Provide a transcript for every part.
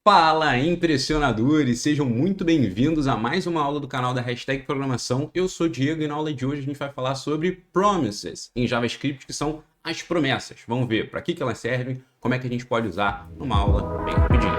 Fala, impressionadores! Sejam muito bem-vindos a mais uma aula do canal da Hashtag Programação. Eu sou o Diego e na aula de hoje a gente vai falar sobre promises em JavaScript, que são as promessas. Vamos ver para que elas servem, como é que a gente pode usar numa aula bem rapidinho.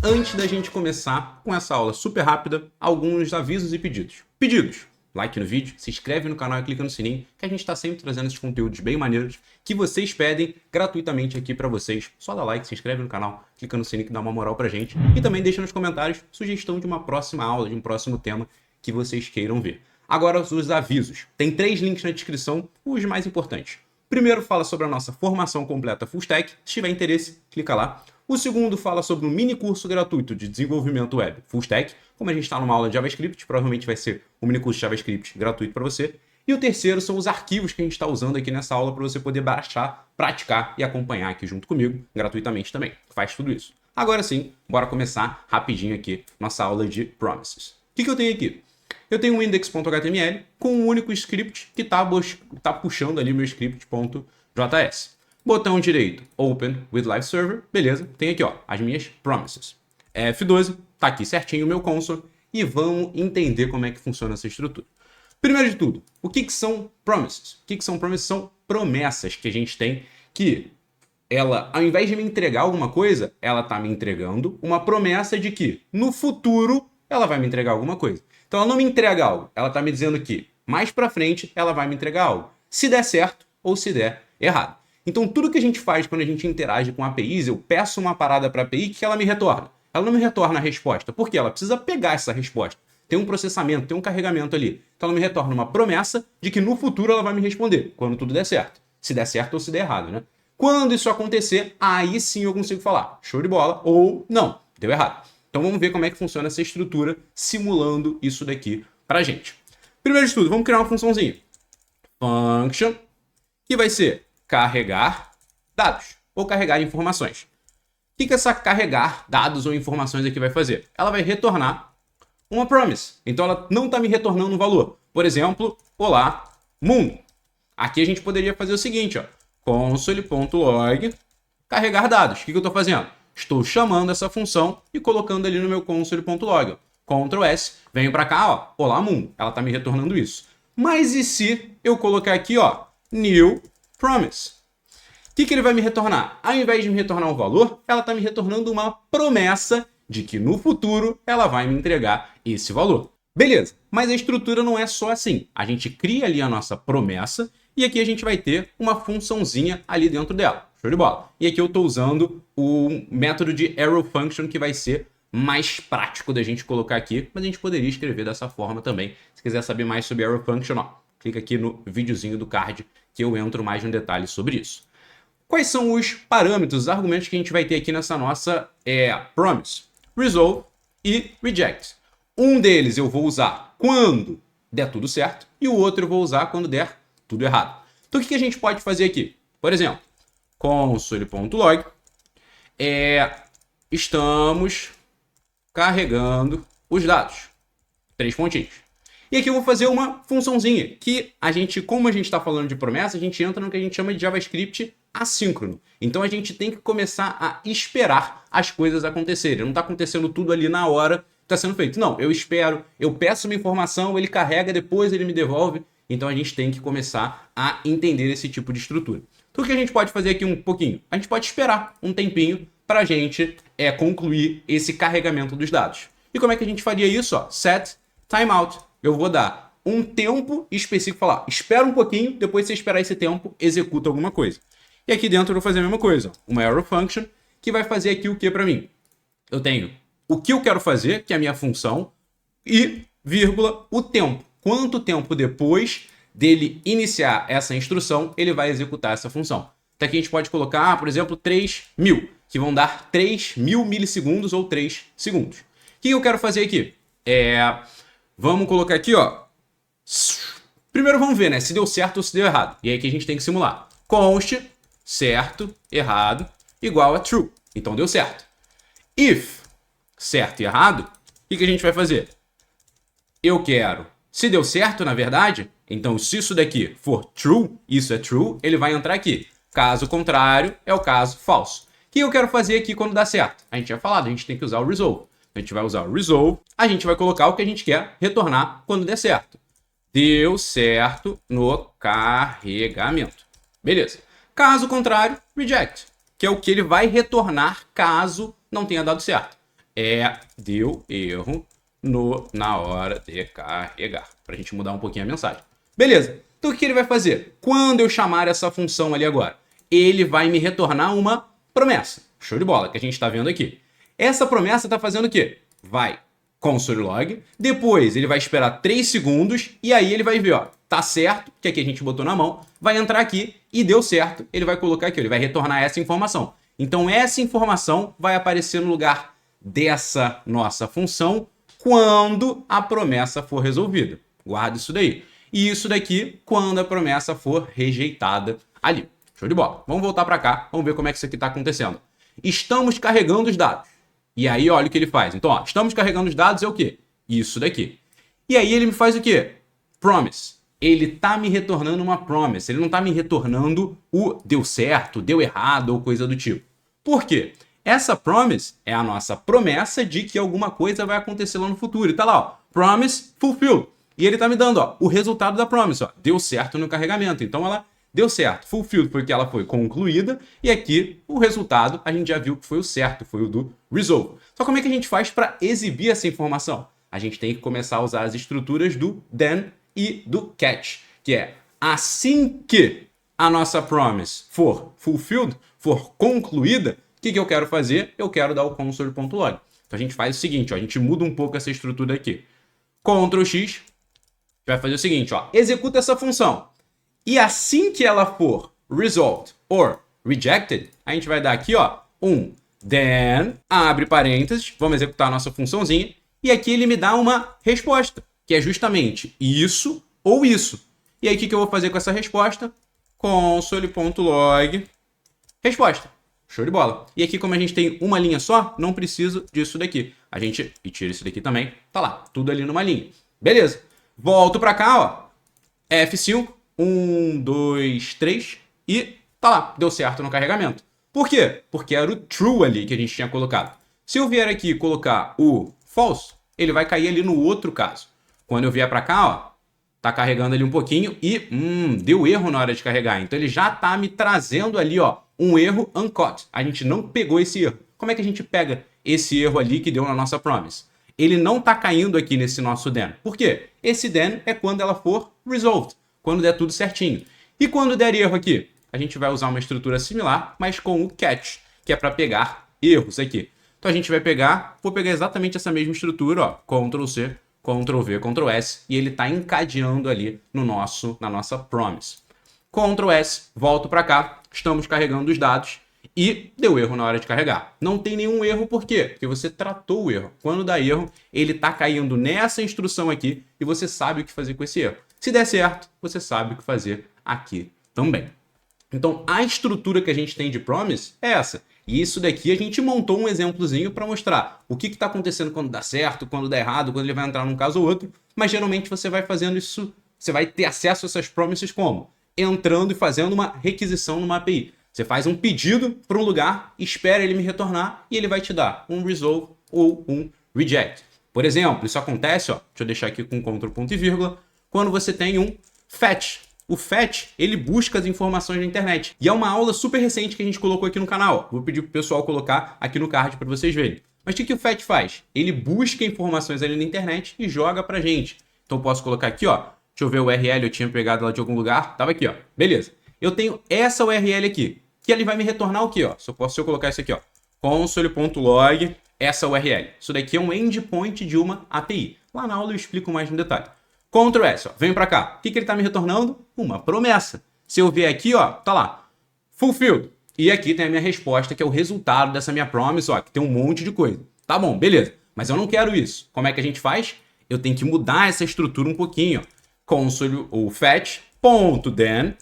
Antes da gente começar com essa aula super rápida, alguns avisos e pedidos. Pedidos! Like no vídeo, se inscreve no canal e clica no sininho, que a gente está sempre trazendo esses conteúdos bem maneiros que vocês pedem gratuitamente aqui para vocês. Só dá like, se inscreve no canal, clica no sininho que dá uma moral pra gente. E também deixa nos comentários sugestão de uma próxima aula, de um próximo tema que vocês queiram ver. Agora os avisos. Tem 3 links na descrição, os mais importantes. Primeiro fala sobre a nossa formação completa Full Stack. Se tiver interesse, clica lá. O segundo fala sobre um mini curso gratuito de desenvolvimento web Full Stack. Como a gente está numa aula de JavaScript, provavelmente vai ser um mini curso de JavaScript gratuito para você. E o terceiro são os arquivos que a gente está usando aqui nessa aula para você poder baixar, praticar e acompanhar aqui junto comigo, gratuitamente também. Faz tudo isso. Agora sim, bora começar rapidinho aqui nossa aula de promises. O que eu tenho aqui? Eu tenho um index.html com um único script que está puxando ali meu script.js. Botão direito, Open with Live Server, beleza. Tem aqui, ó, as minhas promises. F12, tá aqui certinho o meu console e vamos entender como é que funciona essa estrutura. Primeiro de tudo, o que são promises? O que são promises? São promessas que a gente tem que ela, ao invés de me entregar alguma coisa, ela tá me entregando uma promessa de que no futuro ela vai me entregar alguma coisa. Então ela não me entrega algo, ela tá me dizendo que mais pra frente ela vai me entregar algo. Se der certo ou se der errado. Então, tudo que a gente faz quando a gente interage com APIs, eu peço uma parada para a API que ela me retorna. Ela não me retorna a resposta, porque ela precisa pegar essa resposta. Tem um processamento, tem um carregamento ali. Então, ela me retorna uma promessa de que no futuro ela vai me responder, quando tudo der certo. Se der certo ou se der errado, né? Quando isso acontecer, aí sim eu consigo falar show de bola ou não, deu errado. Então, vamos ver como é que funciona essa estrutura simulando isso daqui pra gente. Primeiro de tudo, vamos criar uma funçãozinha. Function, que vai ser carregar dados ou carregar informações. O que essa carregar dados ou informações aqui vai fazer? Ela vai retornar uma promise. Então ela não está me retornando um valor. Por exemplo, olá, mundo. Aqui a gente poderia fazer o seguinte, ó, console.log carregar dados. O que eu estou fazendo? Estou chamando essa função e colocando ali no meu console.log. Ctrl S, venho para cá, ó, olá, mundo. Ela está me retornando isso. Mas e se eu colocar aqui, ó, new promise? O que ele vai me retornar? Ao invés de me retornar um valor, ela está me retornando uma promessa de que no futuro ela vai me entregar esse valor. Beleza, mas a estrutura não é só assim. A gente cria ali a nossa promessa e aqui a gente vai ter uma funçãozinha ali dentro dela. Show de bola. E aqui eu estou usando o método de arrow function, que vai ser mais prático da gente colocar aqui, mas a gente poderia escrever dessa forma também. Se quiser saber mais sobre arrow function, ó, clica aqui no videozinho do card que eu entro mais em detalhe sobre isso. Quais são os parâmetros, os argumentos que a gente vai ter aqui nessa nossa promise? Resolve e reject. Um deles eu vou usar quando der tudo certo e o outro eu vou usar quando der tudo errado. Então o que a gente pode fazer aqui? Por exemplo, console.log, estamos carregando os dados. 3 pontinhos. E aqui eu vou fazer uma funçãozinha que como a gente está falando de promessa, a gente entra no que a gente chama de JavaScript assíncrono. Então a gente tem que começar a esperar as coisas acontecerem. Não está acontecendo tudo ali na hora que está sendo feito. Não, eu espero, eu peço uma informação, ele carrega, depois ele me devolve. Então a gente tem que começar a entender esse tipo de estrutura. Então o que a gente pode fazer aqui um pouquinho? A gente pode esperar um tempinho para a gente concluir esse carregamento dos dados. E como é que a gente faria isso? Ó, set timeout. Eu vou dar um tempo específico, falar, espera um pouquinho, depois você esperar esse tempo, executa alguma coisa. E aqui dentro eu vou fazer a mesma coisa, uma arrow function, que vai fazer aqui o que para mim? Eu tenho o que eu quero fazer, que é a minha função, e vírgula, o tempo. Quanto tempo depois dele iniciar essa instrução, ele vai executar essa função. Então aqui a gente pode colocar, por exemplo, 3.000, que vão dar 3.000 milissegundos ou 3 segundos. O que eu quero fazer aqui? Vamos colocar aqui, ó. Primeiro vamos ver, né? Se deu certo ou se deu errado. E aí que a gente tem que simular. Const, certo, errado, igual a true. Então deu certo. If, certo e errado, o que a gente vai fazer? Eu quero. Se deu certo, na verdade, então se isso daqui for true, isso é true, ele vai entrar aqui. Caso contrário, é o caso falso. O que eu quero fazer aqui quando dá certo? A gente tinha falado, a gente tem que usar o resolve. A gente vai usar o resolve, a gente vai colocar o que a gente quer retornar quando der certo. Deu certo no carregamento. Beleza. Caso contrário, reject, que é o que ele vai retornar caso não tenha dado certo. Deu erro na hora de carregar. Para a gente mudar um pouquinho a mensagem. Beleza. Então o que ele vai fazer? Quando eu chamar essa função ali agora, ele vai me retornar uma promessa. Show de bola, que a gente está vendo aqui. Essa promessa está fazendo o quê? Vai console log, depois ele vai esperar 3 segundos e aí ele vai ver, ó, tá certo, que aqui a gente botou na mão, vai entrar aqui e deu certo, ele vai colocar aqui, ele vai retornar essa informação. Então essa informação vai aparecer no lugar dessa nossa função quando a promessa for resolvida. Guarda isso daí. E isso daqui quando a promessa for rejeitada ali. Show de bola. Vamos voltar para cá, vamos ver como é que isso aqui está acontecendo. Estamos carregando os dados. E aí, olha o que ele faz. Então, ó, estamos carregando os dados é o quê? Isso daqui. E aí ele me faz o quê? Promise. Ele tá me retornando uma promise. Ele não tá me retornando o deu certo, deu errado ou coisa do tipo. Por quê? Essa promise é a nossa promessa de que alguma coisa vai acontecer lá no futuro. E tá lá, ó, promise fulfilled. E ele tá me dando, ó, o resultado da promise, ó, deu certo no carregamento. Então ela deu certo, fulfilled porque ela foi concluída, e aqui o resultado a gente já viu que foi o certo, foi o do resolve. Só como é que a gente faz para exibir essa informação? A gente tem que começar a usar as estruturas do then e do catch, que é assim que a nossa promise for fulfilled, for concluída, o que eu quero fazer? Eu quero dar o console.log. Então a gente faz o seguinte, ó, a gente muda um pouco essa estrutura aqui. Ctrl X, vai fazer o seguinte, ó, executa essa função. E assim que ela for resolved or rejected, a gente vai dar aqui, ó, then, abre parênteses, vamos executar a nossa funçãozinha, e aqui ele me dá uma resposta, que é justamente isso ou isso. E aí o que eu vou fazer com essa resposta? Console.log, resposta. Show de bola. E aqui, como a gente tem uma linha só, não preciso disso daqui. A gente tira isso daqui também, tá lá, tudo ali numa linha. Beleza. Volto pra cá, ó, F5, 1, 2, 3 e tá lá, deu certo no carregamento. Por quê? Porque era o true ali que a gente tinha colocado. Se eu vier aqui e colocar o false, ele vai cair ali no outro caso. Quando eu vier para cá, ó, tá carregando ali um pouquinho e deu erro na hora de carregar. Então ele já tá me trazendo ali, ó, um erro uncaught. A gente não pegou esse erro. Como é que a gente pega esse erro ali que deu na nossa promise? Ele não tá caindo aqui nesse nosso then. Por quê? Esse then é quando ela for resolved, quando der tudo certinho. E quando der erro aqui? A gente vai usar uma estrutura similar, mas com o catch, que é para pegar erros aqui. Então a gente vai pegar, vou pegar exatamente essa mesma estrutura, ó, Ctrl C, Ctrl V, Ctrl S, e ele está encadeando ali na nossa promise. Ctrl S, volto para cá, estamos carregando os dados e deu erro na hora de carregar. Não tem nenhum erro, por quê? Porque você tratou o erro. Quando dá erro, ele está caindo nessa instrução aqui e você sabe o que fazer com esse erro. Se der certo, você sabe o que fazer aqui também. Então, a estrutura que a gente tem de promise é essa. E isso daqui a gente montou um exemplozinho para mostrar o que está acontecendo quando dá certo, quando dá errado, quando ele vai entrar num caso ou outro. Mas geralmente você vai fazendo isso, você vai ter acesso a essas promises como? Entrando e fazendo uma requisição numa API. Você faz um pedido para um lugar, espera ele me retornar e ele vai te dar um resolve ou um reject. Por exemplo, isso acontece, ó, deixa eu deixar aqui com Ctrl ponto e vírgula, quando você tem um fetch. O fetch, ele busca as informações na internet. E é uma aula super recente que a gente colocou aqui no canal. Vou pedir pro pessoal colocar aqui no card para vocês verem. Mas o que o fetch faz? Ele busca informações ali na internet e joga pra gente. Então eu posso colocar aqui, ó. Deixa eu ver o URL, eu tinha pegado lá de algum lugar. Tava aqui, ó. Beleza. Eu tenho essa URL aqui, que ele vai me retornar o quê, ó? Se eu colocar isso aqui, ó. Console.log, essa URL. Isso daqui é um endpoint de uma API. Lá na aula eu explico mais no detalhe. Ctrl S, ó, vem para cá. O que ele está me retornando? Uma promessa. Se eu vier aqui, ó, tá lá, fulfilled. E aqui tem a minha resposta, que é o resultado dessa minha promise, ó, que tem um monte de coisa. Tá bom, beleza. Mas eu não quero isso. Como é que a gente faz? Eu tenho que mudar essa estrutura um pouquinho, ó. Console ou fetch.then.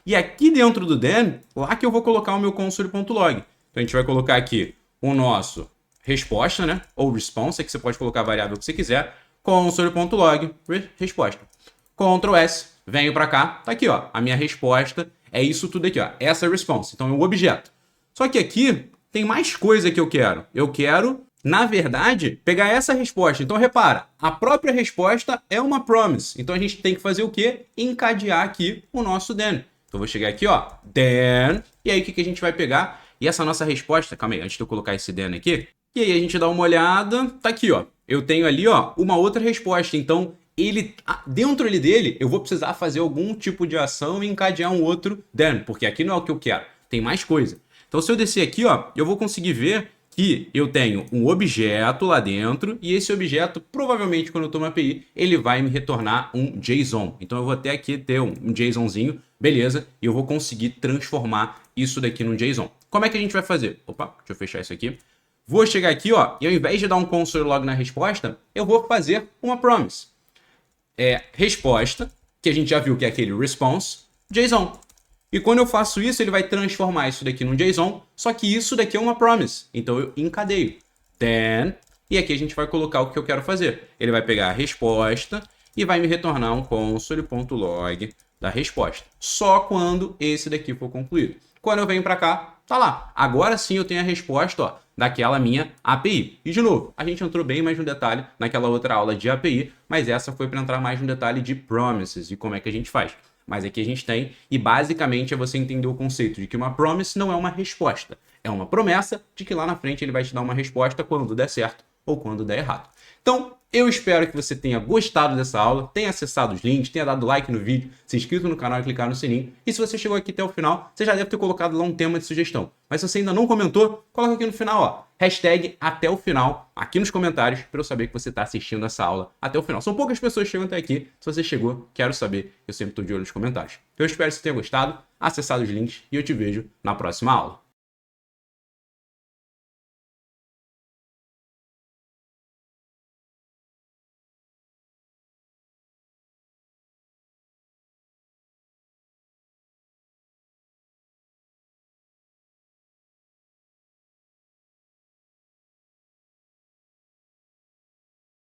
E aqui dentro do then, lá que eu vou colocar o meu console.log. Então a gente vai colocar aqui o nosso resposta, né? Ou response, que você pode colocar a variável que você quiser. Console.log, resposta. Ctrl S, venho para cá, tá aqui, ó. A minha resposta É isso tudo aqui, ó. Essa é a response. Então é um objeto. Só que aqui tem mais coisa que eu quero. Eu quero, na verdade, pegar essa resposta. Então repara, a própria resposta é uma promise. Então a gente tem que fazer o quê? Encadear aqui o nosso then. Então eu vou chegar aqui, ó, then. E aí o que a gente vai pegar? E essa nossa resposta, calma aí, antes de eu colocar esse then aqui. E aí a gente dá uma olhada, tá aqui, ó. Eu tenho ali, ó, uma outra resposta. Então dentro dele, eu vou precisar fazer algum tipo de ação e encadear um outro then, porque aqui não é o que eu quero. Tem mais coisa. Então se eu descer aqui, ó, eu vou conseguir ver que eu tenho um objeto lá dentro e esse objeto, provavelmente, quando eu estou na API, ele vai me retornar um JSON. Então eu vou até aqui ter um JSONzinho, beleza, e eu vou conseguir transformar isso daqui num JSON. Como é que a gente vai fazer? Opa, deixa eu fechar isso aqui. Vou chegar aqui, ó, e ao invés de dar um console log na resposta, eu vou fazer uma promise. Resposta, que a gente já viu que é aquele response, JSON. E quando eu faço isso, ele vai transformar isso daqui num JSON, só que isso daqui é uma promise. Então eu encadeio. Then, e aqui a gente vai colocar o que eu quero fazer. Ele vai pegar a resposta e vai me retornar um console.log da resposta. Só quando esse daqui for concluído. Quando eu venho para cá, tá lá. Agora sim eu tenho a resposta, ó, daquela minha API. E de novo, a gente entrou bem mais no detalhe naquela outra aula de API, mas essa foi para entrar mais no detalhe de promises e como é que a gente faz. Mas aqui a gente tem, e basicamente é você entender o conceito de que uma promise não é uma resposta. É uma promessa de que lá na frente ele vai te dar uma resposta quando der certo ou quando der errado. Então, eu espero que você tenha gostado dessa aula, tenha acessado os links, tenha dado like no vídeo, se inscrito no canal e clicar no sininho. E se você chegou aqui até o final, você já deve ter colocado lá um tema de sugestão. Mas se você ainda não comentou, coloca aqui no final, ó, hashtag até o final, aqui nos comentários, para eu saber que você está assistindo essa aula até o final. São poucas pessoas que chegam até aqui. Se você chegou, quero saber. Eu sempre estou de olho nos comentários. Eu espero que você tenha gostado, acessado os links e eu te vejo na próxima aula.